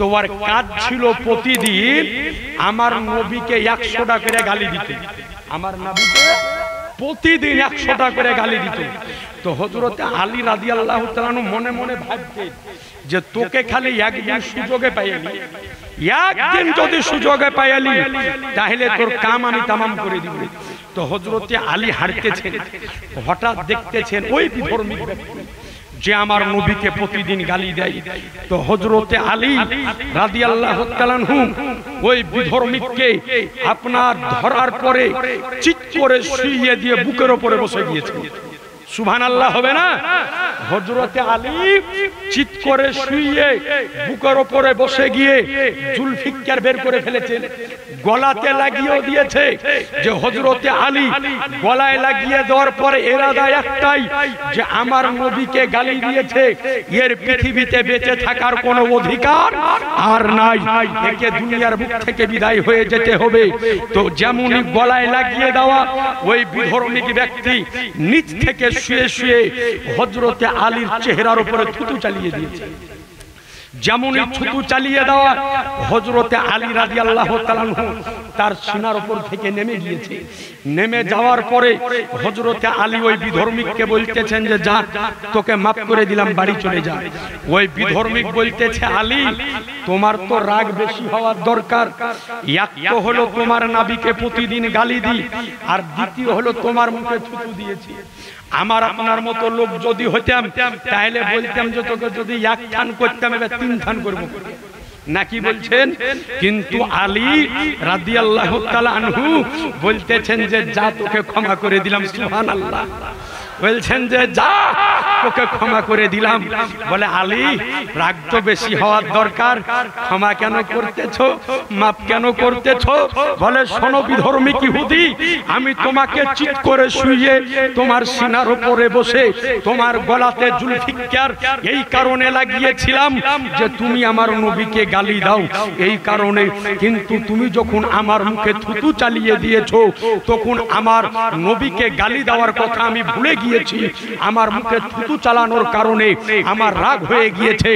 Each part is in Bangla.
তোমার কাজ ছিল প্রতিদিন আমার নবীকে 100 টাকা করে গালি দিতে, আমার নবীকে প্রতিদিন 100 টাকা করে গালি দিত। তো হযরত আলী রাদিয়াল্লাহু তাআলা মনে মনে ভাবতেন যে তোকে খালি একদিন সুযোগে পাইলি, একদিন যদি সুযোগে পাইলি তাহলে তোর কাম আমি তামাম করে দিব। তো হযরত আলী হাঁটতেছেন, হঠাৎ দেখতেছেন ওই বিধর্মী ব্যক্তি যে আমার নবীকে প্রতিদিন গালি দেয়। তো হযরত আলী রাদিয়াল্লাহু তাআলা আনহু ওই বিধর্মীকে আপনার ধরার পরে চিৎ করে শুইয়ে দিয়ে বুকের উপরে বসে গিয়েছেন। সুবহানাল্লাহ হবে না? হযরত আলী চিৎ করে শুইয়ে বুকের উপরে বসে গিয়ে জুলফিকার বের করে ফেলেছেন, গলাতে লাগিয়ে দিয়েছে। যে হযরত আলী গলায় লাগিয়ে দেওয়ার পরে ইরাদা একটাই যে আমার নবীকে গালি দিয়েছে, এর পৃথিবীতে বেঁচে থাকার কোনো অধিকার আর নাই, একে দুনিয়ার বুক থেকে বিদায় হয়ে যেতে হবে। তো যেমনই গলায় লাগিয়ে দেওয়া ওই বিধর্মী ব্যক্তি নিচ থেকে শুয়ে শুয়ে হযরত আলীর চেহারার উপরে থুতু চালিয়ে দিয়েছে। যেমনই থুতু চালিয়ে দেওয়া হযরত আলী রাদিয়াল্লাহু তাআলা আনহু তার সিনার উপর থেকে নেমে গিয়েছে। নেমে যাওয়ার পরে হযরত আলী ওই বিধর্মীকে বলতেছেন যে যা, তোকে মাফ করে দিলাম, বাড়ি চলে যা। ওই বিধর্মী বলতেছে আলী তোমার তো রাগ বেশি হওয়ার দরকার, এক তো হলো তোমার নবীকে প্রতিদিন গালি দিই, আর দ্বিতীয় হলো তোমার মুখে থুতু দিয়েছি। আমার আপনার মতো লোক যদি হইতাম তাহলে বলতাম যে তোকে যদি এক থান করতাম এবার 3 থান করব নাকি বলছেন। কিন্তু আলী রাদিয়াল্লাহু তাআলা আনহু বলতেছেন যে যা, তোকে ক্ষমা করে দিলাম। সুবহানাল্লাহ। বলছেন যে যা, তোকে ক্ষমা করে দিলাম। বলে আলী রাগ তো বেশি হওয়ার দরকার, ক্ষমা কেন করতেছো, মাফ কেন করতেছো? বলে শোনো বিধর্মী ইহুদি, আমি তোমাকে চিৎ করে শুইয়ে তোমার সিনার উপরে বসে তোমার গলাতে জুলফিকার এই কারণে লাগিয়েছিলাম যে তুমি আমার নবীকে গালি দাও, এই কারণে। কিন্তু তুমি যখন আমার মুখে থুতু চালিয়ে দিয়েছো তখন আমার নবীকে গালি দেওয়ার কথা আমি ভুলে গিয়েছি, আমার মুখে থুতু চালানোর কারণে আমার রাগ হয়ে গিয়েছে।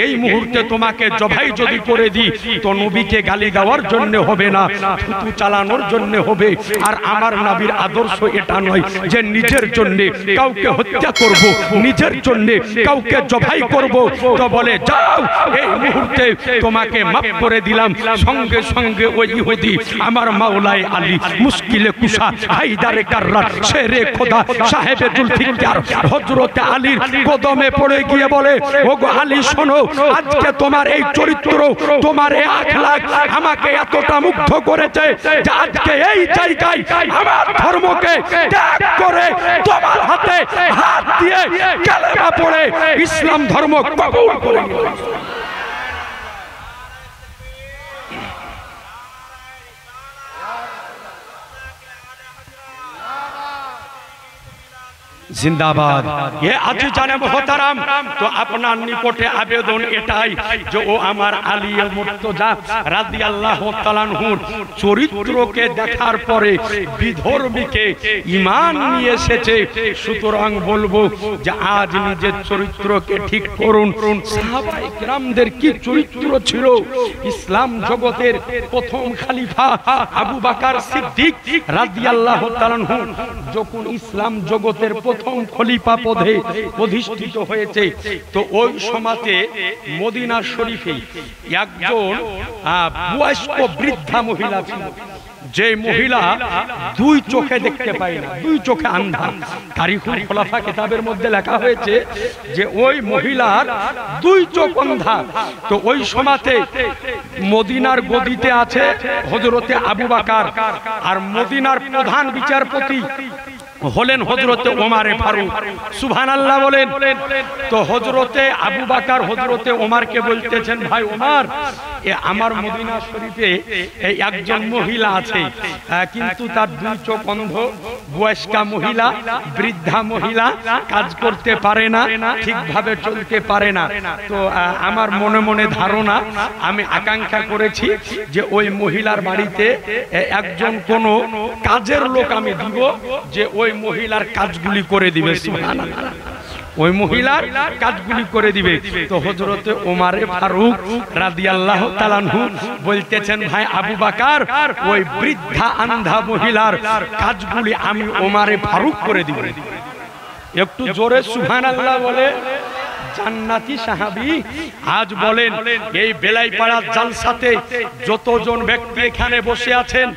এই মুহূর্তে তোমাকে জবাই যদি করে দিই তো নবীকে গালি দেওয়ার জন্য হবে না, থুতু চালানোর জন্য হবে। আর আমার নবীর আদর্শ এটা নয় যে নিজের জন্য কাউকে হত্যা করব, নিজের জন্য কাউকে জবাই করব। তো বলে যাও, এই মুহূর্তে তোমাকে মাফ করে দিলাম। সঙ্গে সঙ্গে ওই ইহুদি আমার মাওলায়ে আলী মুশকিলে কুশা হায়দারে কাররাত শেরে খোদা সাহেবে জুলফিকার হযরত আলীর কদমে পড়ে গিয়ে বলে ওগো আলী শোনো, আজকে তোমার এই চরিত্র, তোমার এই আখলাক আমাকে এতটা মুগ্ধ করেছে যে আজকে এই জায়গায় আমার ধর্মকে ত্যাগ করে তোমার হাতে হাত দিয়ে কালেমা পড়ে ইসলাম ধর্ম কবুল করে নিলাম। जिंदाबाद। ये আজি জানে মোহতারাম, তো আপনার নিকটে আবেদন এটাই যে ও আমার আলী মুর্তজা রাদিয়াল্লাহু তাআলা আনহুর চরিত্রকে দেখার পরে বিধর্মীকে ঈমান নিয়ে এসেছে। সুতরাং বলবো যে আজ নিজের চরিত্রকে ঠিক করুন। সাহাবায়ে কেরামদের কি চরিত্র ছিল! ইসলাম জগতের প্রথম খলিফা আবু বকর সিদ্দিক রাদিয়াল্লাহু তাআলা আনহু যখন ইসলাম জগতের প্রথম খলিফা পদে অধিষ্ঠিত হয়েছে, তো ওই সময়তে মদিনা শরীফে একজন বয়স্ক বৃদ্ধা মহিলা ছিল, যে মহিলা 2 চোখে দেখতে পায় না, 2 চোখে আন্ধা। তারিখুল খুলাফা কিতাবের মধ্যে লেখা হয়েছে যে ওই মহিলার 2 চোখ অন্ধা। তো ওই সময়তে মদিনার গদিতে আছে হযরতে আবু বকর, আর মদিনার প্রধান বিচারপতি হলেন হযরতে ওমর ফারুক। সুবহানাল্লাহ বলেন। তো হযরতে আবু বকর হযরতে ওমরকে বলতেছেন, ভাই ওমর, আমার মদিনা শরীফে একজন মহিলা আছে, কিন্তু তার 2 চোখ অন্ধ, বয়স্কা মহিলা, বৃদ্ধা মহিলা, কাজ করতে পারে না, ঠিকভাবে চলতে পারে না। তো আমার মনে মনে ধারণা, আমি আকাঙ্ক্ষা করেছি যে ওই মহিলার বাড়িতে একজন কোন কাজের লোক আমি দিব, যে ওই মহিলার কাজগুলি করে দিবে। সুবহানাল্লাহ। ওই মহিলার কাজগুলি করে দিবে। তো হযরতে ওমরে ফারুক রাদিয়াল্লাহু তাআলা আনহু বলতেছেন, ভাই আবু বকর, ওই বৃদ্ধা আন্ধা মহিলার কাজগুলি আমি ওমরে ফারুক করে দিব। একটু জোরে সুবহানাল্লাহ বলে। জান্নাতি সাহাবী আজ বলেন, এই বেলাইপাড়ার জালসাতে যতজন ব্যক্তি এখানে বসে আছেন,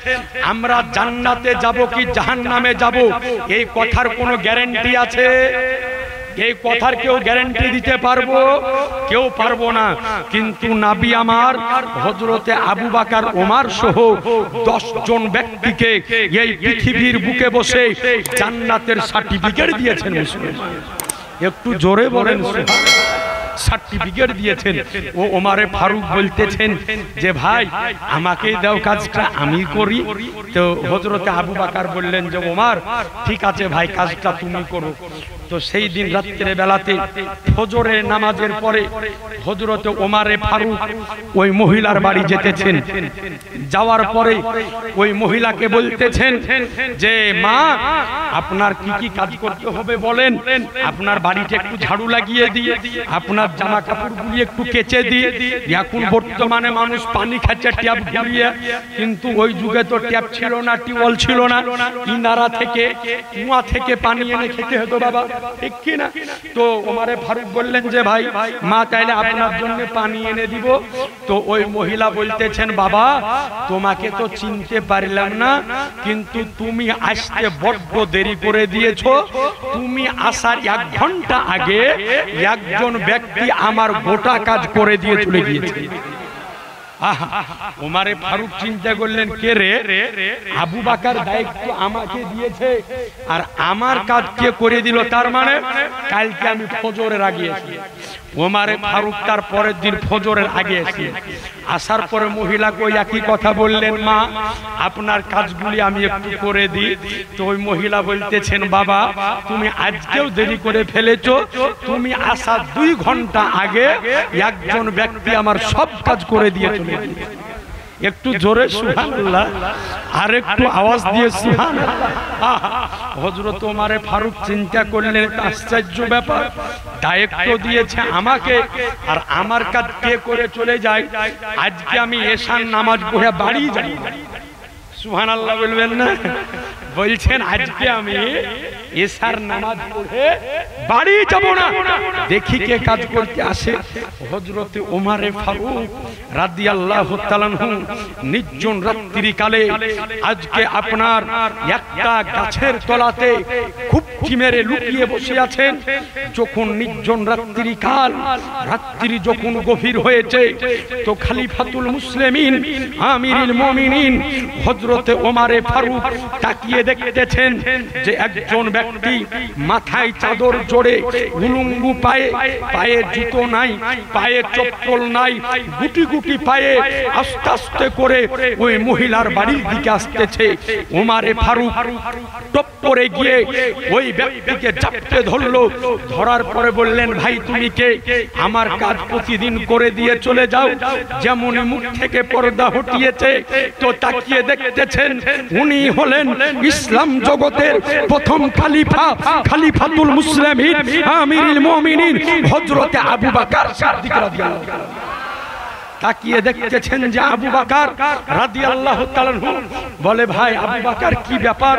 আমরা জান্নাতে যাব কি জাহান্নামে যাব, এই কথার কোনো গ্যারান্টি আছে? এই কথার কেউ গ্যারান্টি দিতে পারবো? কেউ পারবো না। কিন্তু নবী আমার হযরতে আবু বকর ওমর সহ 10 জন ব্যক্তিকে এই পৃথিবীর বুকে বসে জান্নাতের সার্টিফিকেট দিয়েছেন। মুসলমান একটু জোরে বলেন সুবহানাল্লাহ। সার্টিফিকেট দিয়েছেন। ও ওমরে ফারুক বলতেছেন যে ভাই আমাকে দাও, কাজটা আমি করি। তো হযরতে আবু বকর বললেন যে ওমর ঠিক আছে ভাই, কাজটা তুমি করো। তো সেই দিন রাত্রে বেলাতে ফজরের নামাজের পরে হযরতে ওমরে ফারুক ওই মহিলার বাড়ি যেতেছেন। যাওয়ার পরে ওই মহিলাকে বলতেছেন যে মা, আপনার কি কি কাজ করতে হবে বলেন, আপনার বাড়িতে একটু ঝাড়ু লাগিয়ে দিয়ে, আপনার জামা কাপড়গুলি একটু কেচে দিয়ে। এখন বর্তমানে মানুষ পানি খাচ্ছে ট্যাপ ঘুরিয়ে, কিন্তু ওই যুগে তো ট্যাপ ছিল না, টিউবওয়েল ছিল না, ইনারা থেকে কুয়া থেকে পানি এনে খেতে হতো বাবা, ঠিক কি না? তো ওমরে ফারুক বললেন যে ভাই মা তাইলে আপনার জন্য পানি এনে দিব। তো ওই মহিলা বলতেছেন, বাবা তোমাকে তো চিনতে পারলাম না, কিন্তু তুমি আসতে বড্ড দেরি করে দিয়েছো। তুমি আসার 1 ঘন্টা আগে একজন ব্যক্তি আমার গোটা কাজ করে দিয়ে চলে গিয়েছে। ওমরে ফারুক চিন্তা করলেন, কে রে? আবু বকর দায়িত্ব আমাকে দিয়েছে আর আমার কাজ কে করে দিল? তার মানে কালকে আমি ফজরের আগে আসি। ওমরে ফারুক তার পরের দিন ফজরের আগে আসি। আসার পরে মহিলাকে ওই একই কথা বললেন, মা আপনার কাজগুলি আমি একটু করে দিই। তো ওই মহিলা বলতেছেন, বাবা তুমি আজকেও দেরি করে ফেলেছো, তুমি আসার 2 ঘন্টা আগে একজন ব্যক্তি আমার সব কাজ করে দিয়ে চলে গেছে। একটু জোরে সুবহানাল্লাহ, আর একটু আওয়াজ দিয়ে সুবহানাল্লাহ। হযরত ওমরে ফারুক চিন্তা করলেন, আশ্চর্য ব্যাপার, দায়িত্ব দিয়েছে আমাকে আর আমার কাজ কে করে চলে যায়। আজকে আমি এশার নামাজ পড়ে বাড়ি যাই। সুবহানাল্লাহ বলবেন না? বলছেন আজকে আমি এশার নামাজ পড়ে বাড়ি যাব না, দেখি কে কাজ করতে আসে। হযরতে ওমরে ফারুক রাদিয়াল্লাহু তাআলা আনহু নির্জন রাত্রি কালে আজকে আপনার একটা গাছের তলাতে খুব মেরে লুকিয়ে বসে আছেন। যখন নির্জন রাত্রি কাল, রাত্রি যখন গভীর হয়েছে, তো খলিফাতুল মুসলিমিন আমিরুল মুমিনিন হযরতে ওমরে ফারুক তাকিয়ে দেখতেছেন যে একজন ব্যক্তি মাথায় চাদর জড়ে, উলঙ্গু পায়ে, পায়ে জুতো নাই, পায়ে চপ্পল নাই, গুটি গুটি পায়ে আস্তে আস্তে করে ওই মহিলার বাড়ির দিকে আসতেছে। ওমরে ফারুক টপ করে গিয়ে ওই ব্যক্তিকে চাপতে ধরলো। ধরার পরে বললেন, ভাই তুমি কে? আমার কাজ প্রতিদিন করে দিয়ে চলে যাও। যেমন মুখ থেকে পর্দা হটিয়েছে, তো তাকিয়ে দেখতেছেন উনি হলেন ইসলাম জগতের প্রথম খলিফা, খলিফাতুল মুসলিমিন আমিরুল মুমিনিন হযরতে আবু বকর সিদ্দিক রাদিয়াল্লাহু তাআলা। তাকিয়ে দেখতেছেন যে আবু বকর রাদিয়াল্লাহু তাআলা আনহু বলে, ভাই আবু বকর কি ব্যাপার,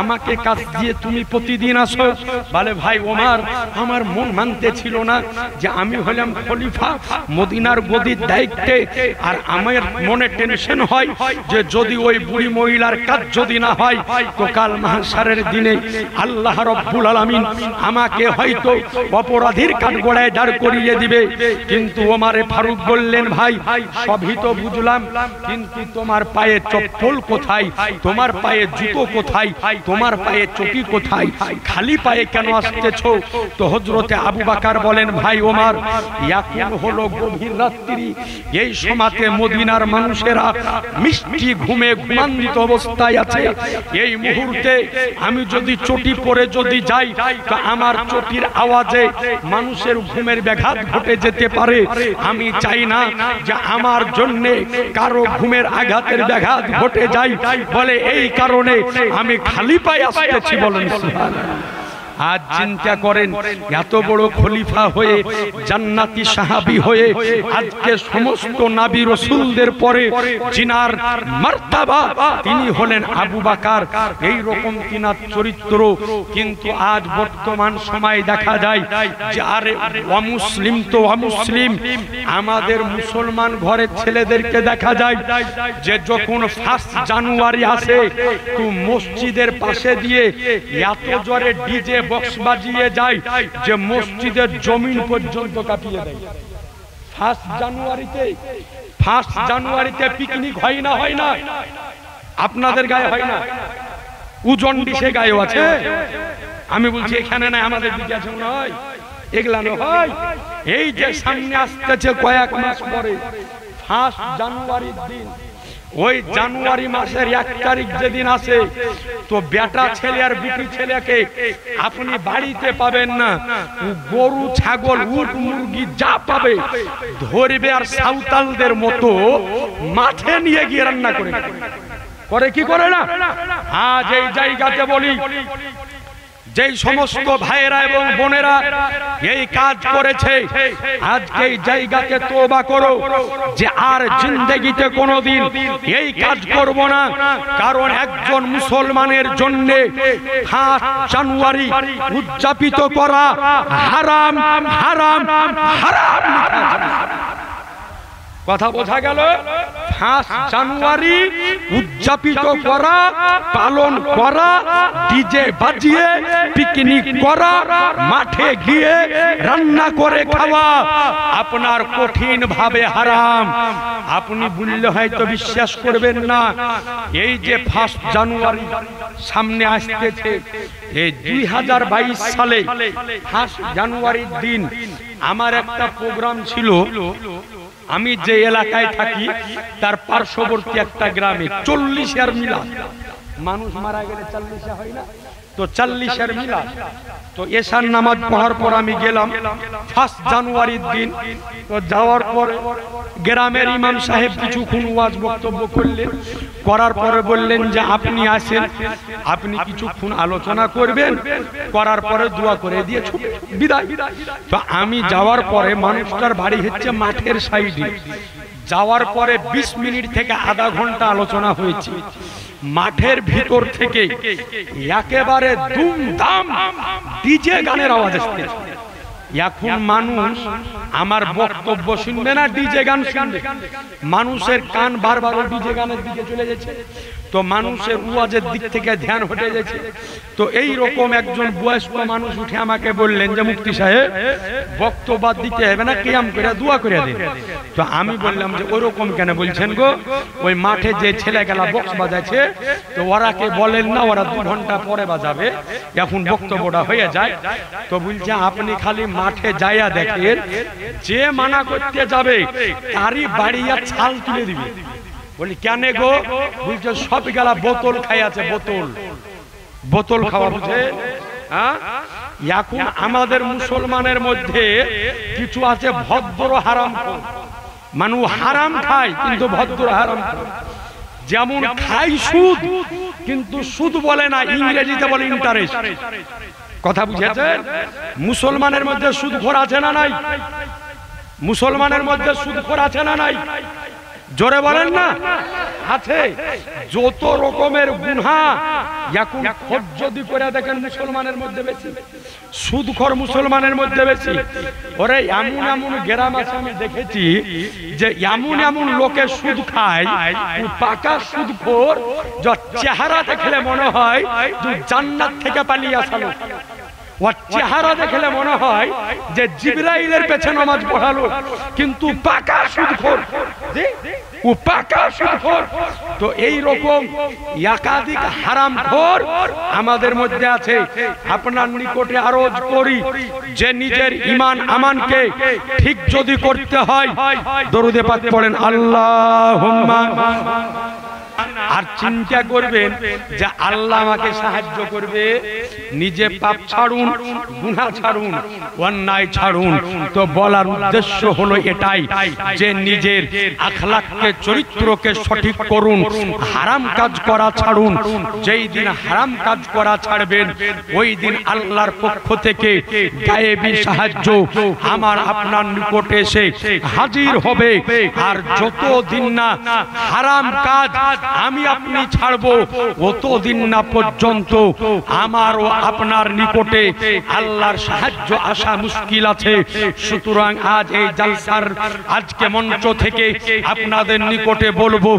আমাকে কাজ দিয়ে তুমি প্রতিদিন আসো? বলে, ভাই ওমর আমার মন মানতে ছিল না যে আমি হলাম খলিফা, মদিনার গদির দায়িত্বে, আর আমার মনে টেনশন হয় যে যদি ওই বুড়ি মহিলার কাজ যদি না হয় তো কাল মাহশারের দিনে আল্লাহ রাব্বুল আলামিন আমাকে হয়তো অপরাধীর কাঠগড়ায় দাঁড় করিয়ে দিবে। কিন্তু ওমরে ফারুক বললেন, ভাই সবই তো বুঝলাম, কিন্তু তোমার পায়ে চপ্পল কোথায়, তোমার পায়ে জুতো কোথায়, তোমার পায়ে চটি কোথায়, খালি পায়ে কেন আসতেছো? তো হযরতে আবু বকর বলেন, ভাই ওমর এখন হলো গভীর রাত্রি, এই সময়তে মদিনার মানুষেরা মিষ্টি ঘুমে ঘুমান্বিত অবস্থায় আছে। এই মুহূর্তে আমি যদি চটি পরে যদি যাই তো আমার চটির আওয়াজে মানুষের ঘুমের ব্যাঘাত ঘটে যেতে পারে। আমি চাই না যে আমার জন্য কারো ঘুমের আঘাতের ব্যাঘাত ঘটে যায়। বলে এই কারণে আমি খালি পায়ে আসতেছি। বলেন সুবহানাল্লাহ। আজ চিন্তা করেন, এত বড় খলিফা হয়ে, জান্নাতি সাহাবী হয়ে, আজকে সমস্ত নবী রাসূলদের পরে জিনার মার্তাবা তিনি হলেন আবু বকর। এই রকম তিনার চরিত্র। কিন্তু আজ বর্তমান সময় দেখা যায় যে আরে অমুসলিম তো অমুসলিম। আমাদের মুসলমান ঘরের ছেলেদেরকে দেখা যায় যে যখন 1 জানুয়ারি আসে তো মসজিদের পাশে দিয়ে এত জোরে ডিজে বক্স বাজিয়ে যায় যে মসজিদের জমিন পর্যন্ত কাঁপিয়ে দেয়। 1 জানুয়ারিতে পিকনিক হয় না? হয় না? আপনাদের গায়ে হয় না? উজন ডিসে গায়ে আছে? আমি বলছি এখানে না, আমাদের দিকে আছে না? হয় এগুলা না হয়। এই যে সামনে আসতেছে কয়েক মাস পরে 1 জানুয়ারির দিন, ওই জানুয়ারি মাসের 1 তারিখ যেদিন আসে তো বেটা ছেলে আর বিটি ছেলেকে আপনি বাড়িতে পাবেন না। গরু ছাগল উট মুরগি যা পাবে ধরবে আর সাঁওতালদের মতো মাঠে নিয়ে গিয়ে রান্না করে কি করে না। আজ এই জায়গাতে বলি, যেই সমস্ত ভাইয়েরা এবং বোনেরা এই কাজ করেছে, আজকে এই জায়গাতে তওবা করো যে আর জিন্দেগিতে কোনোদিন এই কাজ করব না। কারণ একজন মুসলমানের জন্য 5 জানুয়ারি উদযাপিত করা হারাম, হারাম, হারাম। কথা বোঝা গেল? 5 জানুয়ারি উদযাপিত করা, পালন করা, ডিজে বাজিয়ে পিকনিক করা, মাঠে গিয়ে রান্না করে খাওয়া আপনার কঠিন ভাবে হারাম। আপনি বললে হয়তো বিশ্বাস করবেন না। এই যে 1 জানুয়ারি সামনে আসতেছে, এই 2022 সালে 1 জানুয়ারির দিন আমার একটা প্রোগ্রাম ছিল। আমি যে এলাকায় থাকি তার পার্শ্ববর্তী একটা গ্রামে 40 মিলাদ, মানুষ মারা গেলে 40 হয় না, তো 40 মিলাদ। তো এশার নামাজ পড়ার পর আমি গেলাম 1 জানুয়ারির দিন। তো যাওয়ার পর গ্রামের ইমাম সাহেব কিছুক্ষণ ওয়াজ বক্তব্য করলেন, করার পরে বললেন যে আপনি আসেন, আপনি কিছুক্ষণ আলোচনা করবেন, করার পরে দোয়া করে দিয়ে বিদায়। তো আমি যাওয়ার পরে, মানুষটার বাড়ি হচ্ছে মাঠের সাইডে, যাওয়ার পরে 20 মিনিট থেকে আধা ঘন্টা আলোচনা হয়েছে। মাঠের ভিতর থেকে একেবারে দুমদাম ডিজে গানের আওয়াজ আসছে। এখন মানুষ আমার বক্তব্য শুনবে না, ডিজে গান শুনবে। মানুষের কান বারবার ডিজে গানের দিকে চলে যাচ্ছে, তো মানুষের ওয়াজের দিক থেকে ধ্যান হটে যাচ্ছে। তো এই রকম একজন বয়স্ক মানুষ উঠে আমাকে বললেন যে মুফতি সাহেব বক্তব্য দিতে হবে না, কিয়াম করে দোয়া করে দিন। তো আমি বললাম যে ওরকম কেন বলছেন গো? ওই মাঠে যে ছেলেগুলা বক্স বাজাচ্ছে, তো ওরা কে বলেন না ওরা 2 ঘন্টা পরে বাজাবে, এখন বক্তব্যটা হয়ে যায়। তো বলছে আপনি খালি মাঠে যাইয়া দেখেন, যে মানা করতে যাবে তারই বাড়িয়া ছাল তুলে দিবে। বলি কেন গো? বলছে সব গেলা বোতল খাই আছে, বোতল খাওয়া বুঝে। এখন আমাদের মুসলমানের মধ্যে কিছু আছে ভদ্র হারাম, মানুষ হারাম খায় কিন্তু ভদ্র হারাম খায়। যেমন খাই সুদ, কিন্তু সুদ বলে না, ইংরেজিতে বলে ইন্টারেস্ট। কথা বুঝেছেন? মুসলমানের মধ্যে সুদখোর আছে না নাই? মুসলমানের মধ্যে সুদখোর আছে না নাই? জোরে বলেন না, আছে। যত রকমের গুনাহ এখন খোঁজ যদি করে দেখেন মুসলমানের মধ্যে বেশি, সুদখোর মুসলমানের মধ্যে বেশি। ওরে এমন এমন গ্রাম আছে আমি দেখেছি যে এমন এমন লোকে সুদ খায়, পাকা সুদখোর, যার চেহারা দেখলে মনে হয় জান্নাত থেকে পালিয়ে আসা লোক। ওর চেহারা দেখলে মনে হয় যে জিবরাইলের পেছনে নামাজ পড়ালো, কিন্তু পাকা সুদখোর, ও পাকা সুদখোর। তো এই রকম একাধিক হারামখোর আমাদের মধ্যে আছে। আপনার নিকটে আরজ করি যে নিজের ঈমান আমানকে ঠিক যদি করতে হয়, দরুদে পাক পড়েন আল্লাহুম্মা আর চিন্তা করবেন যে আল্লাহ আমাকে সাহায্য করবে, নিজে পাপ ছাড়ুন, গুনাহ ছাড়ুন, অন্যায় ছাড়ুন। তো বলার উদ্দেশ্য হলো এটাই যে নিজের আখলাককে, চরিত্রকে সঠিক করুন, হারাম কাজ করা ছাড়ুন। যেই দিন হারাম কাজ করা ছাড়বেন ওই দিন আল্লাহর পক্ষ থেকে গায়েবী সাহায্য আমার আপনার নিকটে এসে হাজির হবে। আর যতদিন না হারাম কাজ আমি আপনি ছাড়বো ততদিন না পর্যন্ত আমার ও আপনার নিকটে আল্লাহর সাহায্য আসা মুশকিল আছে। সুতরাং আজ এই জালসার আজকে মঞ্চ থেকে আপনাদের নিকটে বলবো,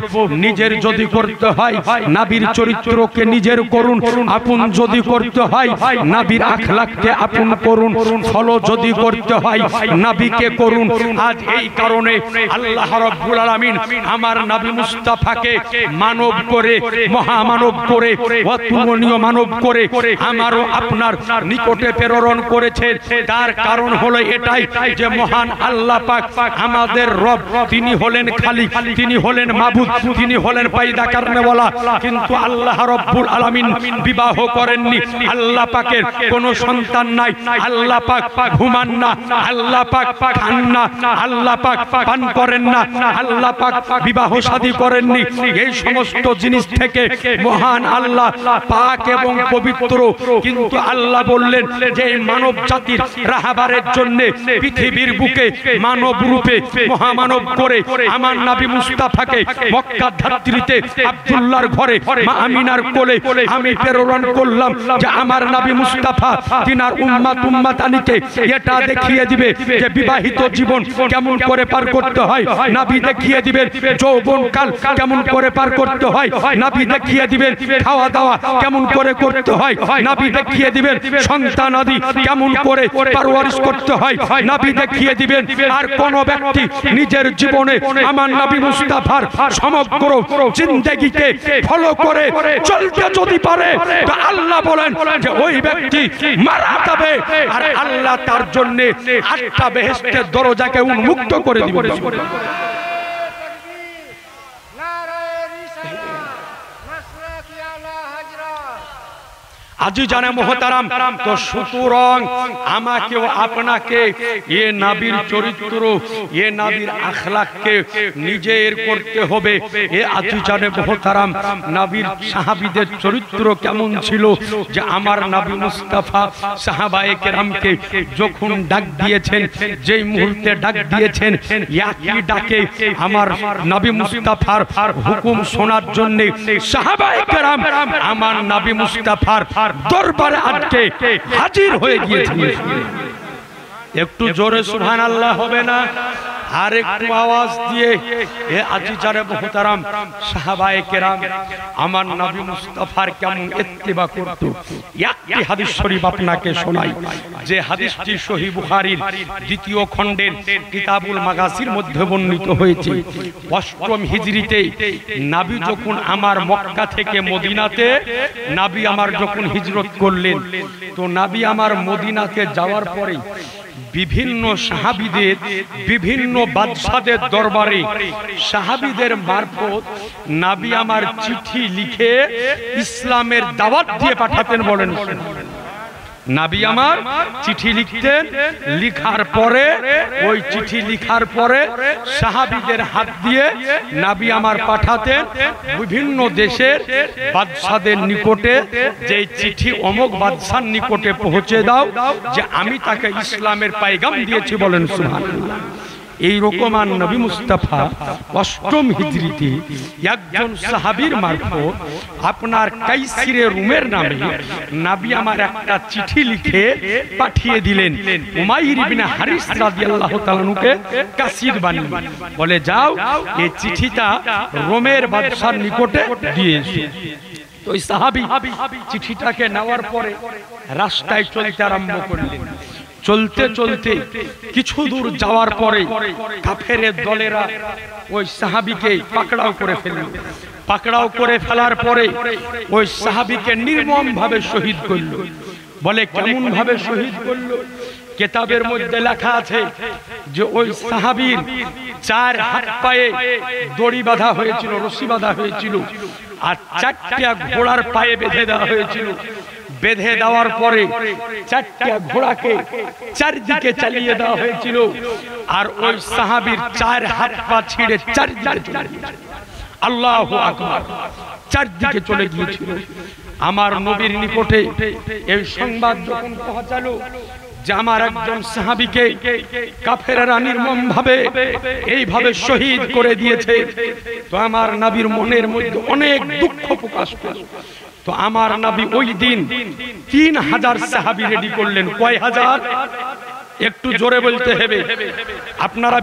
নিজের যদি করতে হয় নবীর চরিত্রকে নিজের করুন, আপন যদি করতে হয় নবীর আখলাককে আপন করুন, ফলো যদি করতে হয় নবীকে করুন। আজ এই কারণে আল্লাহ রাব্বুল আলামিন আমার নবী মুস্তাফাকে মানব করে, মহামানব করে, অতুলনীয় মানব করে আমারও আপনার নিকটে প্রেরণ করেছে। তার কারণ হলো এটাই যে মহান আল্লাহ পাক আমাদের রব, তিনি হলেন খালিক, তিনি হলেন মাবুদ, তিনি হলেন পয়দা করনেওয়ালা। কিন্তু আল্লাহ রাব্বুল আলামিন বিবাহ করেননি, আল্লাহ পাকের কোনো সন্তান নাই, আল্লাহ পাক ঘুমান না, আল্লাহ পাক খান না, আল্লাহ পাক পান করেন না, আল্লাহ পাক বিবাহ শাদী করেননি। এই সমস্ত জিনিস থেকে মহান আল্লাহ পাক এবং পবিত্র। কিন্তু আল্লাহ বললেন যে মানব জাতির রাহাবারের জন্য পৃথিবীর বুকে মানব রূপে মহামানব করে আমার নবী মুস্তাফাকে মক্কা ধাত্রীতে আব্দুল্লাহর ঘরে মা আমিনার কোলে আমি প্রেরণ করলাম যে আমার নবী মুস্তাফা তিনার উম্মাতানিকে এটা দেখিয়ে দিবে যে বিবাহিত জীবন কেমন করে পার করতে হয়, নবী দেখিয়ে দিবেন যৌবনকাল কেমন করে পার করতে হয়, নবী দেখিয়ে দিবেন খাওয়া দাওয়া কেমন করে করতে হয়, নবী দেখিয়ে দিবেন সন্তানাদি কেমন করে পরওয়ারিশ করতে হয়, নবী দেখিয়ে দিবেন। আর কোন ব্যক্তি নিজের জীবনে আমার নবী মুস্তাফার সমগ্র জিন্দেগিকে ফলো করে চলতে যদি পারে তো আল্লাহ বলেন যে ওই ব্যক্তি মারা যাবে আর আল্লাহ তার জন্য 8টা বেহেশতের দরজাকে উন্মুক্ত করে দিবেন। আজিজানে মুহতারাম, তো সুতরাং আমাকে ও আপনাকে এ নবীর চরিত্র, এ নবীর আখলাককে নিজের করতে হবে। এ আজিজানে মুহতারাম, নবীর সাহাবীদের চরিত্র কেমন ছিল যে আমার নবী মুস্তাফা সাহাবায়ে কেরামকে যখন ডাক দিয়েছেন, যেই মুহূর্তে ডাক দিয়েছেন একই ডাকে আমার নবী মুস্তাফার হুকুম শোনার জন্য সাহাবায়ে কেরাম আমার নবী মুস্তাফার দরবারে আজকে হাজির হয়ে গিয়েছে। একটু জোরে সুবহানাল্লাহ হবে না? আর একটু আওয়াজ দিয়ে এ আজিজানে মুহতারাম সাহাবায়ে কেরাম আমার নবী মুস্তাফার কেমন ইত্তিবা করত। একটি হাদিস শরীফ আপনাকে শোনাই, যে হাদিসটি সহিহ বুখারীর 2য় খণ্ডের কিতাবুল মাগাসির মধ্যে বর্ণিত হয়েছে। 8ম হিজরিতে নবী যখন আমার মক্কা থেকে মদিনাতে নবী আমার যখন হিজরত করলেন, তো নবী আমার মদিনাতে যাওয়ার পরে বিভিন্ন সাহাবীদের, বিভিন্ন বাদশাদের দরবারে সাহাবীদের মারফত নবী আমার চিঠি লিখে ইসলামের দাওয়াত দিয়ে পাঠাতেন। বলেন, নবী আমার চিঠি লিখতেন, লিখার পরে ওই চিঠি লিখার পরে সাহাবীদের হাত দিয়ে নবী আমার পাঠাতেন বিভিন্ন দেশের বাদশাদের নিকটে, যে চিঠি অমুক বাদশার নিকটে পৌঁছে দাও যে আমি তাকে ইসলামের পায়গাম দিয়েছি। বলেন সুবহানাল্লাহ। এই রকম আর নবী মুস্তাফা 8ম হিজরিতে একজন সাহাবীর মারফত আপনার কাইসিরে রুমের নামে নবী আমার একটা চিঠি লিখে পাঠিয়ে দিলেন উমাইর ইবনে হারিস রাদিয়াল্লাহু তাআলা আনহুকে কাসিদ বানিয়ে, বলে যাও এই চিঠিটা রোমের বাদশার নিকটে দিয়ে এসো। তো ওই সাহাবী চিঠিটাকে নেওয়ার পরে রাস্তায় চলতে আরম্ভ করলেন। চলতে চলতে কিছু দূর যাওয়ার পরে কাফেরের দলেরা ওই সাহাবীকে পাকড়াও করে ফেলল। পাকড়াও করে ফেলার পরে ওই সাহাবীকে নির্মম ভাবে শহীদ করল। বলে কেমন ভাবে শহীদ করল? কিতাবের মধ্যে লেখা আছে যে ওই সাহাবীর 4 হাত পায়ে দড়ি বাঁধা হয়েছিল, রশি বাঁধা হয়েছিল, আর 4টা ঘোড়ার পায়ে বেঁধে দেওয়া হয়েছিল। বেঁধে দেওয়ার পরে 4টা ঘোড়াকে চারদিকে চালিয়ে দেওয়া হয়েছিল, আর ওই সাহাবীর 4 হাত পা ছিঁড়ে চারদিকে চলে গিয়েছিল। আল্লাহু আকবার, চারদিকে চলে গিয়েছিল। আমার নবীর নিকটে এই সংবাদ যখন পৌঁছালো যে আমার একজন সাহাবীকে কাফেররা নির্মমভাবে এইভাবে শহীদ করে দিয়েছে, তো আমার নবীর মনের মধ্যে অনেক দুঃখ প্রকাশ পেল। তো আমার নবী ওই দিন 3000 সাহাবী রেডি করলেন। কয় হাজার? একটু জোরে বলতে হবে আপনারা।